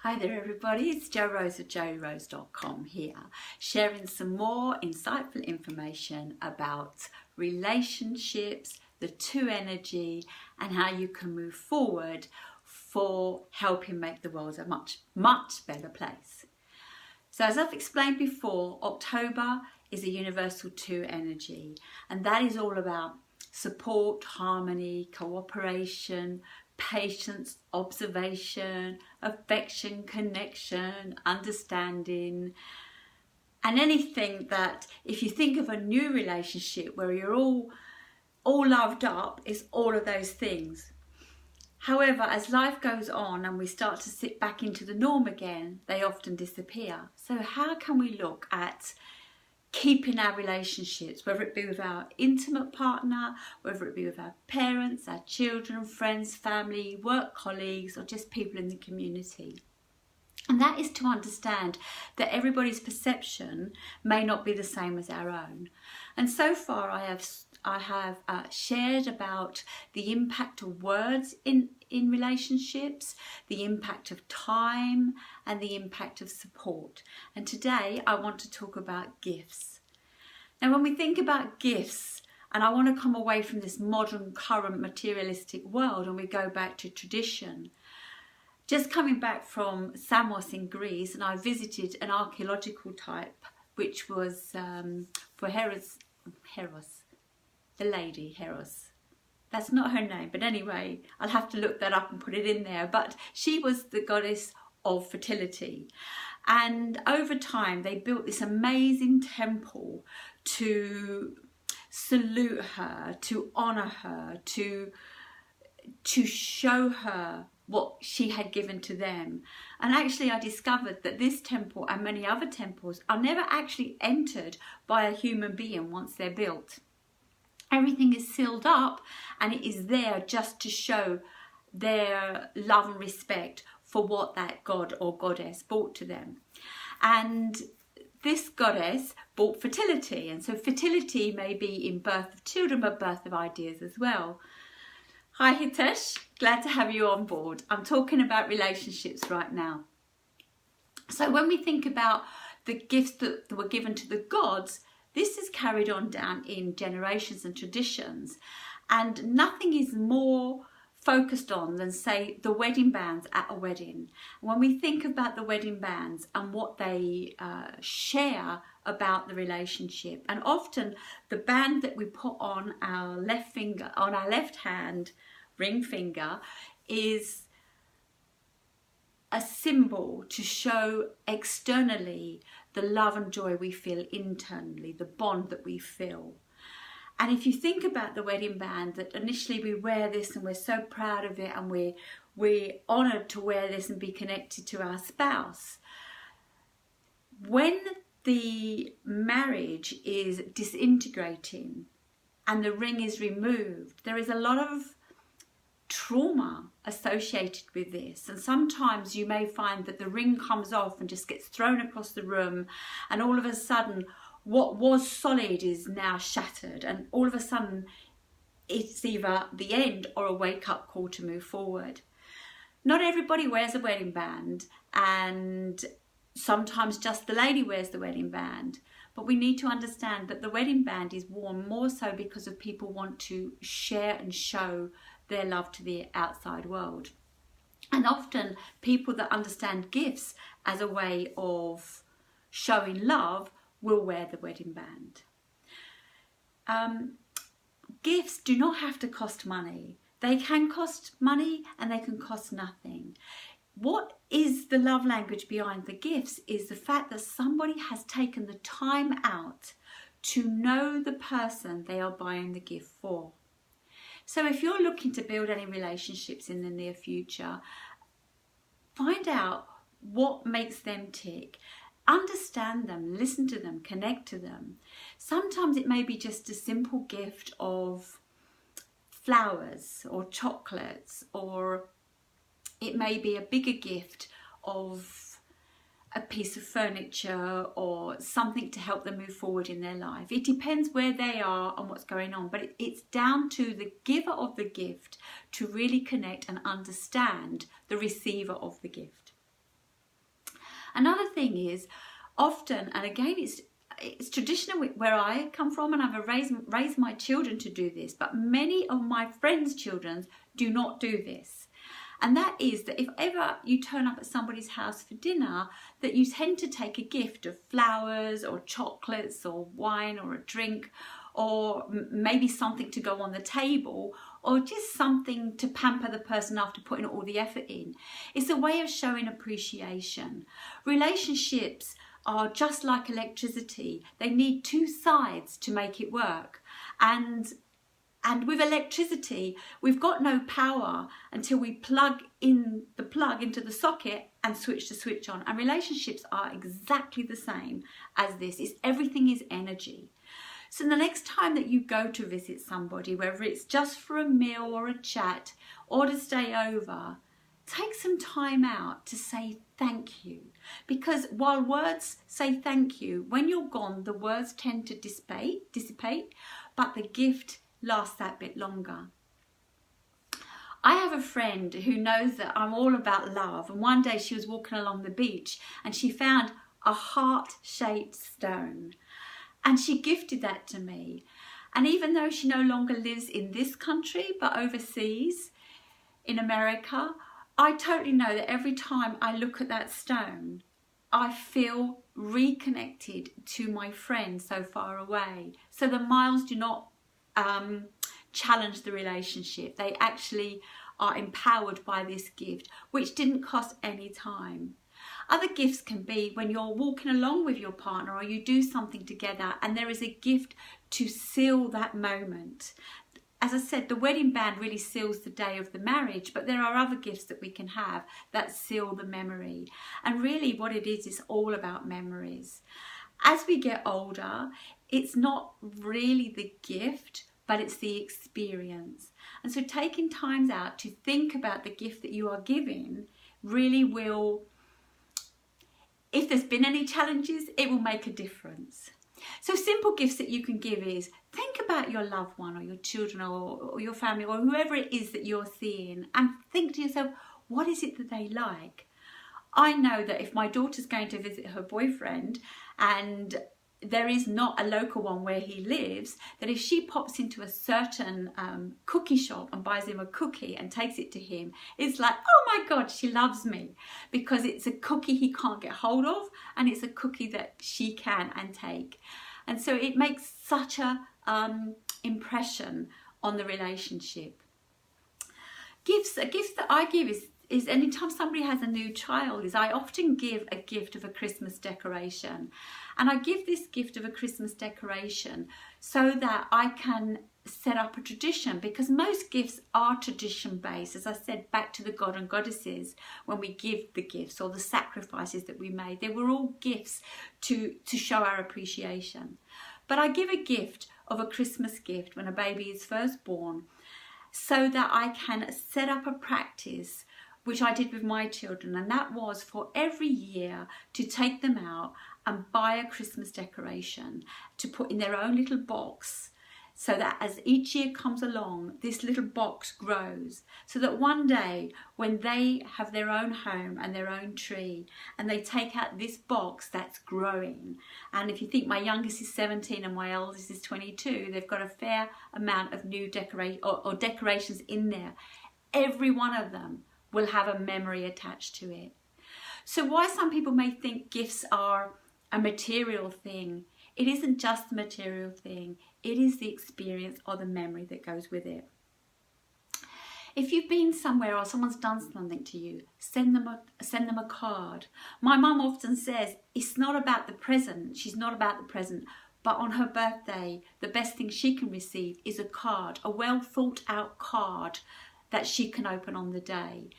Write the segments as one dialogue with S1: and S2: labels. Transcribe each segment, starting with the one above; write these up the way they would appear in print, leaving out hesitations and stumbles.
S1: Hi there everybody, it's Jo Rose of JoRose.com here, sharing some more insightful information about relationships, the two energy and how you can move forward for helping make the world a much better place. So as I've explained before, October is a universal two energy, and that is all about support, harmony, cooperation, patience, observation, affection, connection, understanding, and anything that, if you think of a new relationship where you're all loved up, it's all of those things. However, as life goes on and we start to sit back into the norm again, they often disappear. So how can we look at keeping our relationships, whether it be with our intimate partner, whether it be with our parents, our children, friends, family, work colleagues, or just people in the community? And that is to understand that everybody's perception may not be the same as our own. And so far I have shared about the impact of words in relationships, the impact of time, and the impact of support. And today I want to talk about gifts. Now when we think about gifts, and I want to come away from this modern, current, materialistic world and we go back to tradition. Just coming back from Samos in Greece, and I visited an archaeological type which was for Heros, the lady Heros. That's not her name, but anyway, I'll have to look that up and put it in there. But she was the goddess of fertility. And over time, they built this amazing temple to salute her, to honour her, to show her what she had given to them. And actually I discovered that this temple and many other temples are never actually entered by a human being once they're built. Everything is sealed up and it is there just to show their love and respect for what that god or goddess brought to them. And this goddess brought fertility, and so fertility may be in birth of children but birth of ideas as well. Hi Hitesh, glad to have you on board. I'm talking about relationships right now. So when we think about the gifts that were given to the gods, this is carried on down in generations and traditions, and nothing is more focused on than, say, the wedding bands at a wedding. When we think about the wedding bands and what they share about the relationship, and often the band that we put on our left finger, on our left hand ring finger, is a symbol to show externally the love and joy we feel internally, the bond that we feel. And if you think about the wedding band, that initially we wear this and we're so proud of it and we're honoured to wear this and be connected to our spouse. When the marriage is disintegrating and the ring is removed, there is a lot of trauma associated with this, and sometimes you may find that the ring comes off and just gets thrown across the room, and all of a sudden what was solid is now shattered, and all of a sudden it's either the end or a wake-up call to move forward. Not everybody wears a wedding band, and sometimes just the lady wears the wedding band, but we need to understand that the wedding band is worn more so because of people want to share and show their love to the outside world. And often people that understand gifts as a way of showing love will wear the wedding band. Gifts do not have to cost money. They can cost money and they can cost nothing. What is the love language behind the gifts is the fact that somebody has taken the time out to know the person they are buying the gift for. So if you're looking to build any relationships in the near future, find out what makes them tick. Understand them, listen to them, connect to them. Sometimes it may be just a simple gift of flowers or chocolates, or it may be a bigger gift of a piece of furniture or something to help them move forward in their life. It depends where they are and what's going on, but it's down to the giver of the gift to really connect and understand the receiver of the gift. Another thing is often, and again, it's traditional where I come from, and I've raised my children to do this, but many of my friends' children do not do this. And that is that if ever you turn up at somebody's house for dinner, that you tend to take a gift of flowers or chocolates or wine or a drink, or maybe something to go on the table, or just something to pamper the person after putting all the effort in. It's a way of showing appreciation. Relationships are just like electricity. They need two sides to make it work. And with electricity, we've got no power until we plug in the plug into the socket and switch the switch on. And relationships are exactly the same as this. Everything is energy. So the next time that you go to visit somebody, whether it's just for a meal or a chat or to stay over, take some time out to say thank you. Because while words say thank you, when you're gone, the words tend to dissipate, but the gift lasts that bit longer. I have a friend who knows that I'm all about love, and one day she was walking along the beach and she found a heart-shaped stone, and she gifted that to me. And even though she no longer lives in this country but overseas in America, I totally know that every time I look at that stone, I feel reconnected to my friend so far away. So the miles do not challenge the relationship. They actually are empowered by this gift, which didn't cost any time. Other gifts can be when you're walking along with your partner or you do something together and there is a gift to seal that moment. As I said, the wedding band really seals the day of the marriage, but there are other gifts that we can have that seal the memory. And really what it is all about memories. As we get older, it's not really the gift, but it's the experience. And so taking times out to think about the gift that you are giving really will, if there's been any challenges, it will make a difference. So simple gifts that you can give is think about your loved one or your children or your family or whoever it is that you're seeing, and think to yourself, what is it that they like? I know that if my daughter's going to visit her boyfriend and there is not a local one where he lives, that if she pops into a certain cookie shop and buys him a cookie and takes it to him, it's like, oh my God, she loves me, because it's a cookie he can't get hold of and it's a cookie that she can and take. And so it makes such a impression on the relationship. A gift that I give is anytime somebody has a new child, is I often give a gift of a Christmas decoration. And I give this gift of a Christmas decoration so that I can set up a tradition, because most gifts are tradition based. As I said, back to the god and goddesses, when we give the gifts or the sacrifices that we made, they were all gifts to show our appreciation. But I give a gift of a Christmas gift when a baby is first born, so that I can set up a practice, which I did with my children, and that was for every year to take them out and buy a Christmas decoration to put in their own little box, so that as each year comes along, this little box grows, so that one day when they have their own home and their own tree and they take out this box that's growing, and if you think my youngest is 17 and my eldest is 22, they've got a fair amount of new decorations in there. Every one of them will have a memory attached to it. So why some people may think gifts are a material thing, it isn't just the material thing, it is the experience or the memory that goes with it. If you've been somewhere or someone's done something to you, send them a card. My mum often says it's not about the present, she's not about the present, but on her birthday, the best thing she can receive is a card, a well thought out card that she can open on the day.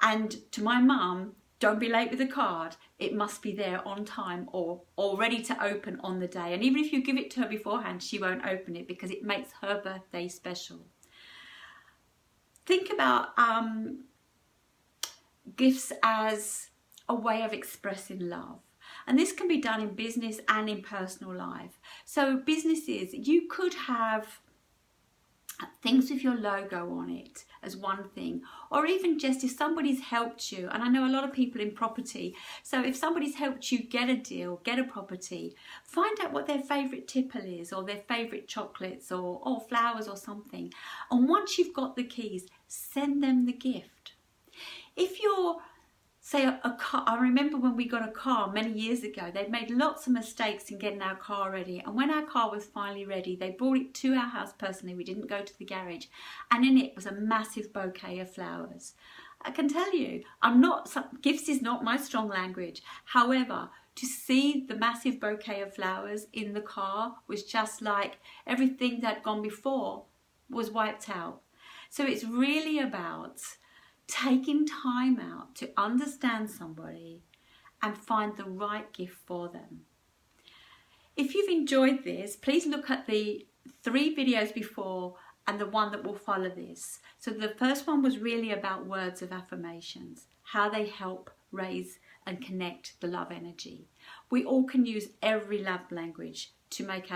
S1: And to my mum, don't be late with the card. It must be there on time or ready to open on the day. And even if you give it to her beforehand, she won't open it because it makes her birthday special. Think about gifts as a way of expressing love. And this can be done in business and in personal life. So businesses, you could have things with your logo on it as one thing, or even just if somebody's helped you, and I know a lot of people in property, so if somebody's helped you get a deal, get a property, find out what their favourite tipple is, or their favourite chocolates, or flowers or something, and once you've got the keys, send them the gift. If you're, say, a car, I remember when we got a car many years ago, they'd made lots of mistakes in getting our car ready, and when our car was finally ready, they brought it to our house personally. We didn't go to the garage, and in it was a massive bouquet of flowers. I can tell you, gifts is not my strong language. However, to see the massive bouquet of flowers in the car was just like everything that had gone before was wiped out. So it's really about taking time out to understand somebody and find the right gift for them. If you've enjoyed this, please look at the 3 videos before and the one that will follow this. So the first one was really about words of affirmations, how they help raise and connect the love energy. We all can use every love language to make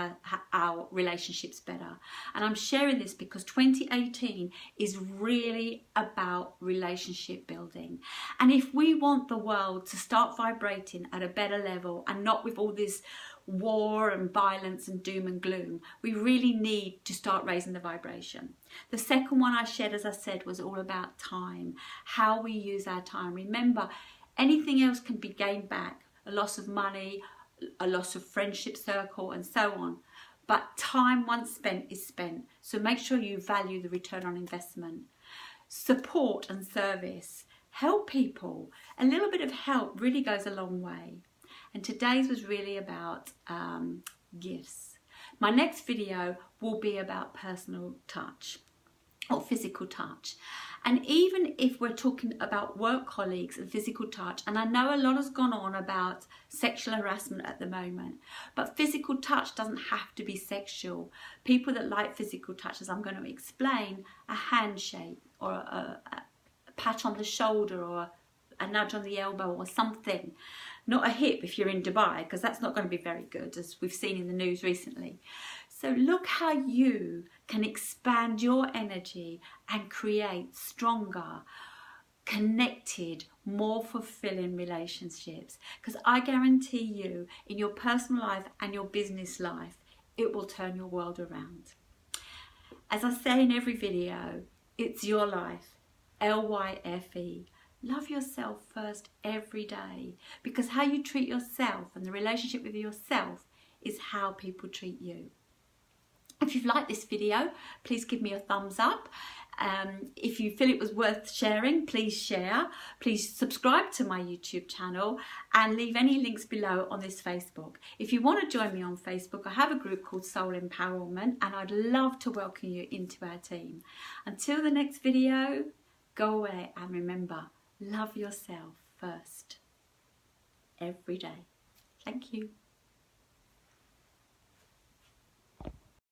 S1: our relationships better. And I'm sharing this because 2018 is really about relationship building. And if we want the world to start vibrating at a better level and not with all this war and violence and doom and gloom, we really need to start raising the vibration. The second one I shared, as I said, was all about time, how we use our time. Remember, anything else can be gained back, a loss of money, a loss of friendship circle, and so on. But time once spent is spent. So make sure you value the return on investment. Support and service. Help people. A little bit of help really goes a long way. And today's was really about gifts. My next video will be about personal touch or physical touch. And even if we're talking about work colleagues and physical touch, and I know a lot has gone on about sexual harassment at the moment, but physical touch doesn't have to be sexual. People that like physical touch, as I'm going to explain, a handshake or a pat on the shoulder or a nudge on the elbow or something. Not a hip if you're in Dubai, because that's not going to be very good, as we've seen in the news recently. So look how you can expand your energy and create stronger, connected, more fulfilling relationships. Because I guarantee you, in your personal life and your business life, it will turn your world around. As I say in every video, it's your life. LYFE. Love yourself first every day, because how you treat yourself and the relationship with yourself is how people treat you. If you've liked this video, please give me a thumbs up. If you feel it was worth sharing, please share. Please subscribe to my YouTube channel and leave any links below on this Facebook. If you want to join me on Facebook, I have a group called Soul Empowerment, and I'd love to welcome you into our team. Until the next video, go away and remember, love yourself first every day. Thank you.